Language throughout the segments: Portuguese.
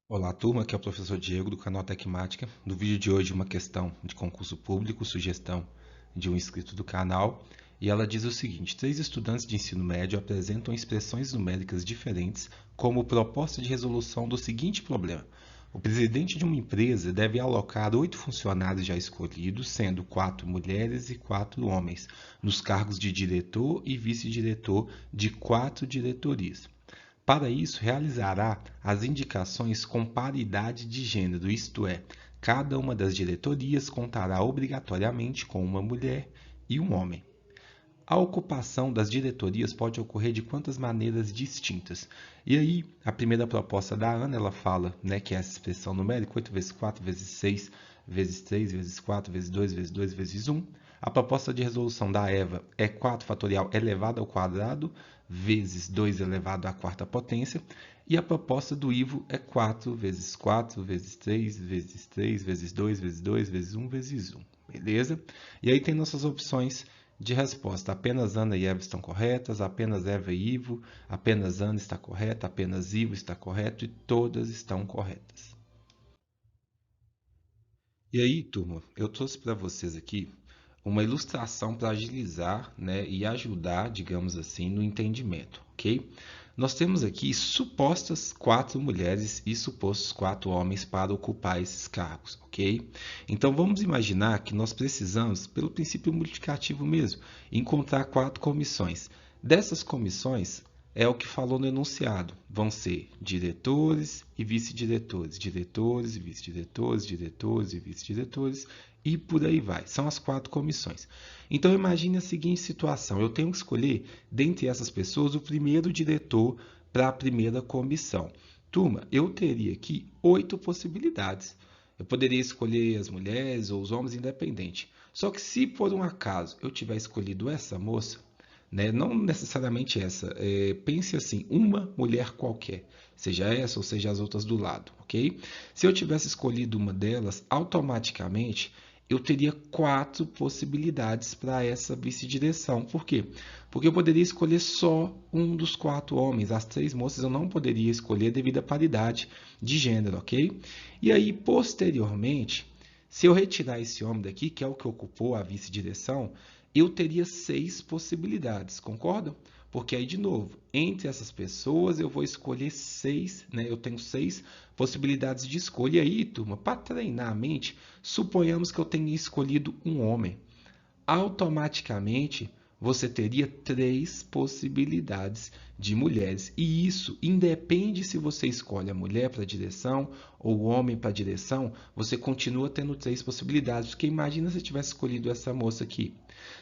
Olá, turma, aqui é o professor Diego do canal Tecmática. No vídeo de hoje, uma questão de concurso público, sugestão de um inscrito do canal. E ela diz o seguinte: três estudantes de ensino médio apresentam expressões numéricas diferentes como proposta de resolução do seguinte problema. O presidente de uma empresa deve alocar 8 funcionários já escolhidos, sendo 4 mulheres e 4 homens, nos cargos de diretor e vice-diretor de 4 diretorias. Para isso, realizará as indicações com paridade de gênero, isto é, cada uma das diretorias contará obrigatoriamente com uma mulher e um homem. A ocupação das diretorias pode ocorrer de quantas maneiras distintas? E aí, a primeira proposta da Ana, ela fala, né, que é essa expressão numérica, 8 vezes 4 vezes 6 vezes 3 vezes 4 vezes 2 vezes 2 vezes 1. A proposta de resolução da Eva é 4 fatorial elevado ao quadrado vezes 2 elevado à quarta potência. E a proposta do Ivo é 4 vezes 4 vezes 3 vezes 3 vezes 2 vezes 2 vezes 1 vezes 1. Beleza? E aí tem nossas opções de resposta. Apenas Ana e Eva estão corretas, apenas Eva e Ivo, apenas Ana está correta, apenas Ivo está correto e todas estão corretas. E aí, turma, eu trouxe para vocês aqui uma ilustração para agilizar, né, e ajudar, digamos assim, no entendimento, ok? Nós temos aqui supostas 4 mulheres e supostos 4 homens para ocupar esses cargos, ok? Então vamos imaginar que nós precisamos, pelo princípio multiplicativo mesmo, encontrar 4 comissões. Dessas comissões, é o que falou no enunciado. Vão ser diretores e vice-diretores, diretores e vice-diretores, diretores e vice-diretores, e por aí vai. São as 4 comissões. Então imagine a seguinte situação: eu tenho que escolher, dentre essas pessoas, o primeiro diretor para a primeira comissão. Turma, eu teria aqui 8 possibilidades. Eu poderia escolher as mulheres ou os homens, independente. Só que se por um acaso eu tiver escolhido essa moça, né? Não necessariamente essa. Pense assim, uma mulher qualquer, seja essa ou seja as outras do lado, ok? Se eu tivesse escolhido uma delas, automaticamente eu teria 4 possibilidades para essa vice-direção. Por quê? Porque eu poderia escolher só um dos 4 homens. As 3 moças eu não poderia escolher devido à paridade de gênero, ok? E aí, posteriormente, se eu retirar esse homem daqui, que é o que ocupou a vice-direção, eu teria 6 possibilidades, concordam? Porque aí, de novo, entre essas pessoas eu vou escolher 6, né? Eu tenho 6 possibilidades de escolha. E aí, turma, para treinar a mente, suponhamos que eu tenha escolhido um homem. Automaticamente você teria 3 possibilidades de mulheres. E isso independe se você escolhe a mulher para a direção ou o homem para a direção, você continua tendo 3 possibilidades. Porque imagina se tivesse escolhido essa moça aqui.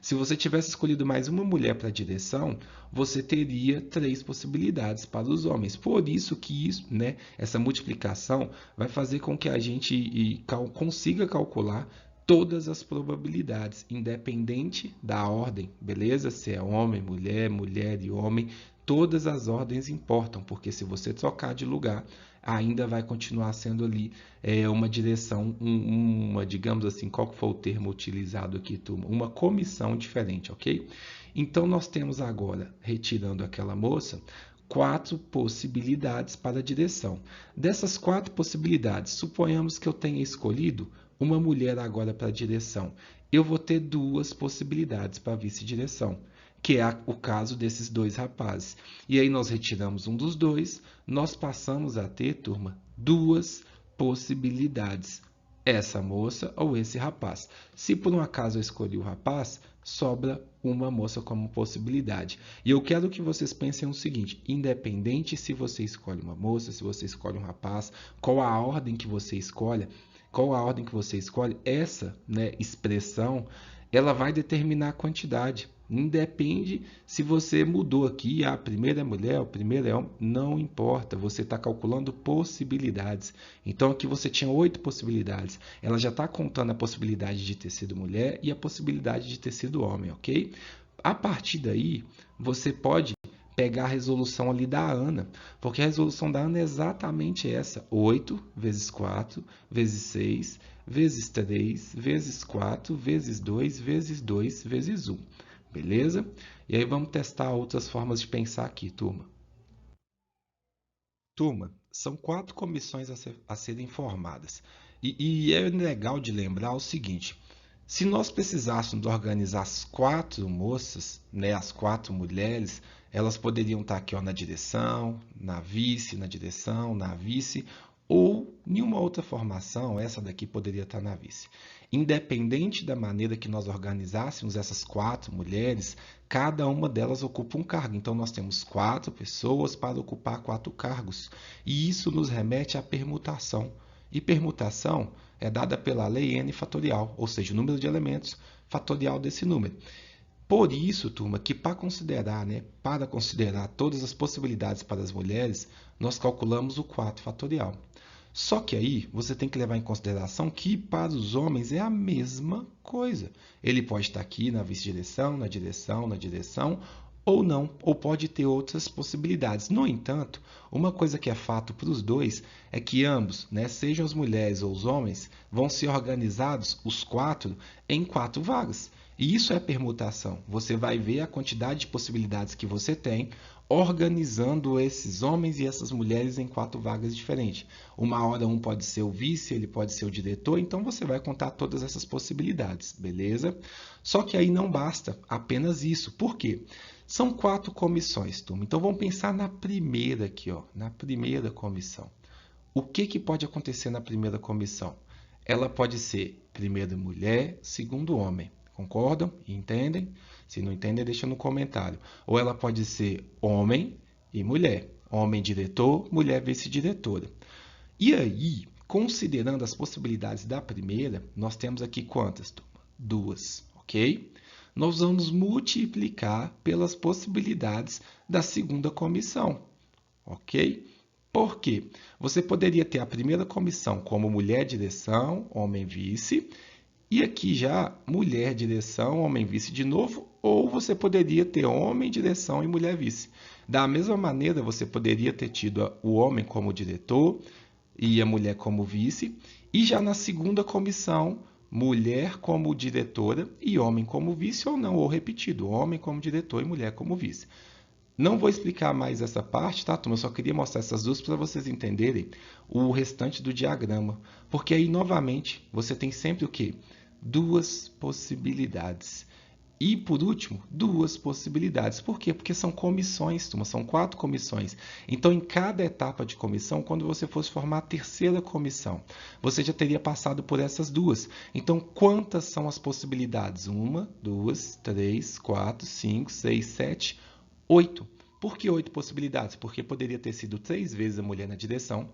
Se você tivesse escolhido mais uma mulher para a direção, você teria 3 possibilidades para os homens. Por isso que isso, né, essa multiplicação vai fazer com que a gente consiga calcular todas as probabilidades, independente da ordem, beleza? Se é homem, mulher, mulher e homem, todas as ordens importam, porque se você trocar de lugar, ainda vai continuar sendo ali uma direção, uma, digamos assim, qual que foi o termo utilizado aqui, turma? Uma comissão diferente, ok? Então, nós temos agora, retirando aquela moça, 4 possibilidades para a direção. Dessas 4 possibilidades, suponhamos que eu tenha escolhido uma mulher agora para a direção. Eu vou ter 2 possibilidades para a vice-direção, que é o caso desses 2 rapazes. E aí nós retiramos um dos 2, nós passamos a ter, turma, 2 possibilidades. Essa moça ou esse rapaz. Se por um acaso eu escolhi o rapaz, sobra uma moça como possibilidade. E eu quero que vocês pensem o seguinte: independente se você escolhe uma moça, se você escolhe um rapaz, qual a ordem que você escolhe, essa, né, expressão, ela vai determinar a quantidade. Independe se você mudou aqui, a primeira é mulher, o primeiro é homem, não importa, você está calculando possibilidades. Então aqui você tinha 8 possibilidades, ela já está contando a possibilidade de ter sido mulher e a possibilidade de ter sido homem, ok? A partir daí, você pode pegar a resolução ali da Ana, porque a resolução da Ana é exatamente essa: 8 vezes 4 vezes 6 vezes 3 vezes 4 vezes 2 vezes 2 vezes 1. Beleza? E aí vamos testar outras formas de pensar aqui, turma. Turma, são 4 comissões a serem formadas. E é legal de lembrar o seguinte: se nós precisássemos organizar as 4 moças, né, as 4 mulheres, elas poderiam estar aqui ó, na direção, na vice, na direção, na vice, ou em uma outra formação, essa daqui poderia estar na vice. Independente da maneira que nós organizássemos essas 4 mulheres, cada uma delas ocupa um cargo. Então, nós temos 4 pessoas para ocupar 4 cargos. E isso nos remete à permutação. E permutação é dada pela lei n fatorial, ou seja, o número de elementos fatorial desse número. Por isso, turma, que para considerar todas as possibilidades para as mulheres, nós calculamos o 4 fatorial. Só que aí você tem que levar em consideração que para os homens é a mesma coisa. Ele pode estar aqui na vice-direção, na direção, na direção, ou não, ou pode ter outras possibilidades. No entanto, uma coisa que é fato para os dois é que ambos, né, sejam as mulheres ou os homens, vão ser organizados, os 4, em 4 vagas. E isso é permutação. Você vai ver a quantidade de possibilidades que você tem organizando esses homens e essas mulheres em 4 vagas diferentes. Uma hora um pode ser o vice, ele pode ser o diretor, então você vai contar todas essas possibilidades, beleza? Só que aí não basta apenas isso. Por quê? São 4 comissões, turma. Então vamos pensar na primeira aqui, ó, na primeira comissão. O que pode acontecer na primeira comissão? Ela pode ser primeiro mulher, segundo homem. Concordam? Entendem? Se não entendem, deixa no comentário. Ou ela pode ser homem e mulher. Homem diretor, mulher vice-diretora. E aí, considerando as possibilidades da primeira, nós temos aqui quantas, turma? 2, ok? Nós vamos multiplicar pelas possibilidades da segunda comissão, ok? Por quê? Você poderia ter a primeira comissão como mulher direção, homem vice, e aqui já mulher direção, homem vice de novo, ou você poderia ter homem direção e mulher vice. Da mesma maneira, você poderia ter tido o homem como diretor e a mulher como vice, e já na segunda comissão, mulher como diretora e homem como vice, ou não, ou repetido, homem como diretor e mulher como vice. Não vou explicar mais essa parte, tá, turma? Eu só queria mostrar essas duas para vocês entenderem o restante do diagrama. Porque aí, novamente, você tem sempre o quê? 2 possibilidades. E, por último, 2 possibilidades. Por quê? Porque são comissões, turma, são 4 comissões. Então, em cada etapa de comissão, quando você fosse formar a terceira comissão, você já teria passado por essas 2. Então, quantas são as possibilidades? 1, 2, 3, 4, 5, 6, 7, 8. Por que 8 possibilidades? Porque poderia ter sido 3 vezes a mulher na direção,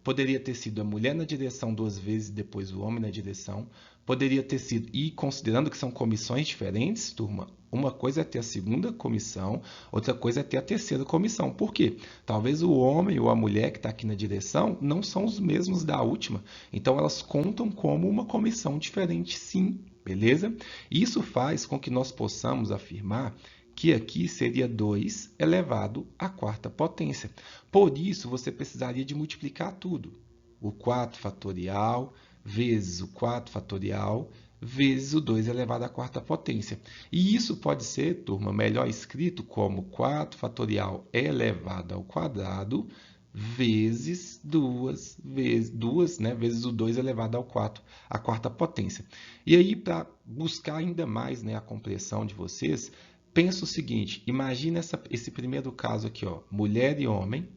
poderia ter sido a mulher na direção 2 vezes, depois o homem na direção, poderia ter sido, e considerando que são comissões diferentes, turma, uma coisa é ter a segunda comissão, outra coisa é ter a terceira comissão. Por quê? Talvez o homem ou a mulher que está aqui na direção não são os mesmos da última, então elas contam como uma comissão diferente, sim, beleza? Isso faz com que nós possamos afirmar que aqui seria 2 elevado à quarta potência. Por isso, você precisaria de multiplicar tudo. O 4 fatorial vezes o 4 fatorial vezes o 2 elevado à quarta potência. E isso pode ser, turma, melhor escrito como 4 fatorial elevado ao quadrado vezes 2 vezes o 2 elevado ao 4, a quarta potência. E aí, para buscar ainda mais, né, a compreensão de vocês, pensa o seguinte, imagina esse primeiro caso aqui, ó, mulher e homem,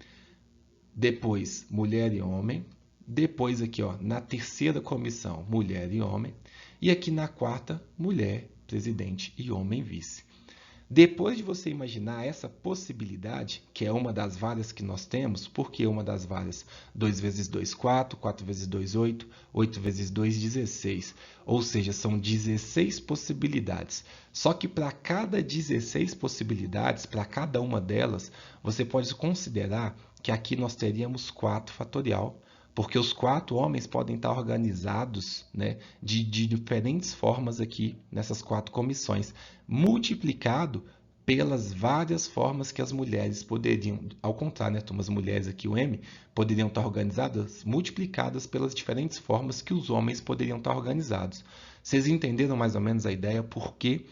depois mulher e homem, depois aqui ó, na terceira comissão, mulher e homem, e aqui na quarta, mulher, presidente e homem vice. Depois de você imaginar essa possibilidade, que é uma das várias que nós temos, porque uma das várias, 2 vezes 2, 4, 4 vezes 2, 8, 8 vezes 2, 16. Ou seja, são 16 possibilidades. Só que para cada 16 possibilidades, para cada uma delas, você pode considerar que aqui nós teríamos 4 fatorial, porque os 4 homens podem estar organizados, né, de diferentes formas aqui nessas 4 comissões, multiplicado pelas várias formas que as mulheres poderiam, ao contrário, né, as mulheres aqui, o M, poderiam estar organizadas, multiplicadas pelas diferentes formas que os homens poderiam estar organizados. Vocês entenderam mais ou menos a ideia por que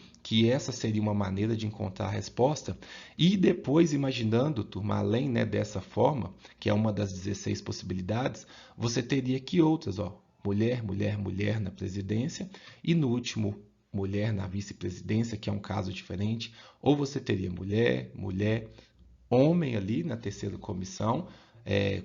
essa seria uma maneira de encontrar a resposta? E depois, imaginando, turma, além, né, dessa forma, que é uma das 16 possibilidades, você teria que outras, ó, mulher, mulher, mulher na presidência e no último, mulher na vice-presidência, que é um caso diferente, ou você teria mulher, mulher, homem ali na terceira comissão,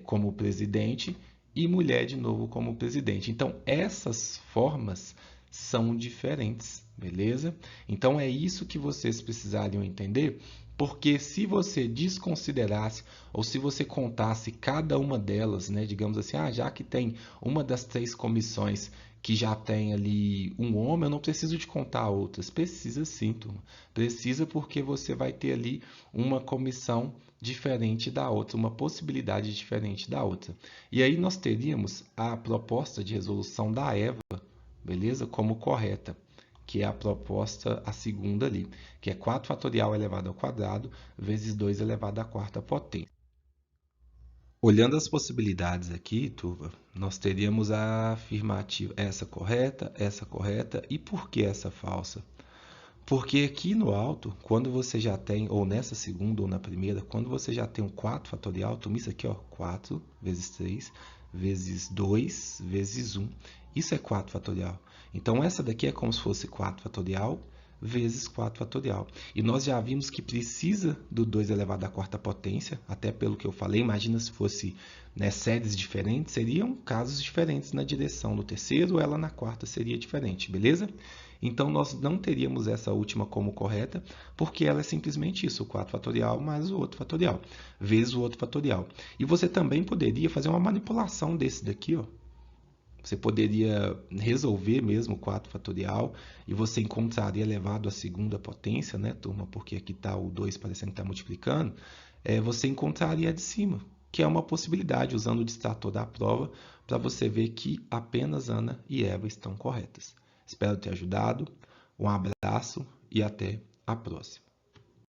como presidente, e mulher de novo como presidente. Então, essas formas são diferentes, beleza? Então, é isso que vocês precisariam entender, porque se você desconsiderasse ou se você contasse cada uma delas, né, digamos assim, já que tem uma das 3 comissões que já tem ali um homem, eu não preciso de contar outras. Precisa sim, turma. Precisa porque você vai ter ali uma comissão diferente da outra, uma possibilidade diferente da outra. E aí nós teríamos a proposta de resolução da Eva, beleza? Como correta, que é a proposta, a segunda ali, que é 4 fatorial elevado ao quadrado vezes 2 elevado à quarta potência. Olhando as possibilidades aqui, turma, nós teríamos a afirmativa, essa correta, e por que essa falsa? Porque aqui no alto, quando você já tem, ou nessa segunda ou na primeira, quando você já tem um 4 fatorial, turma, isso aqui, ó, 4 vezes 3 vezes 2 vezes 1. Isso é 4 fatorial. Então, essa daqui é como se fosse 4 fatorial vezes 4 fatorial. E nós já vimos que precisa do 2 elevado à quarta potência, até pelo que eu falei, imagina se fosse, né, séries diferentes, seriam casos diferentes na direção do terceiro, ela na quarta seria diferente, beleza? Então, nós não teríamos essa última como correta, porque ela é simplesmente isso, o 4 fatorial mais o outro fatorial, vezes o outro fatorial. E você também poderia fazer uma manipulação desse daqui, ó. Você poderia resolver mesmo o 4 fatorial e você encontraria elevado à segunda potência, né, turma? Porque aqui está o 2 parecendo que está multiplicando. Você encontraria a de cima, que é uma possibilidade, usando o distrator da prova, para você ver que apenas Ana e Eva estão corretas. Espero ter ajudado. Um abraço e até a próxima.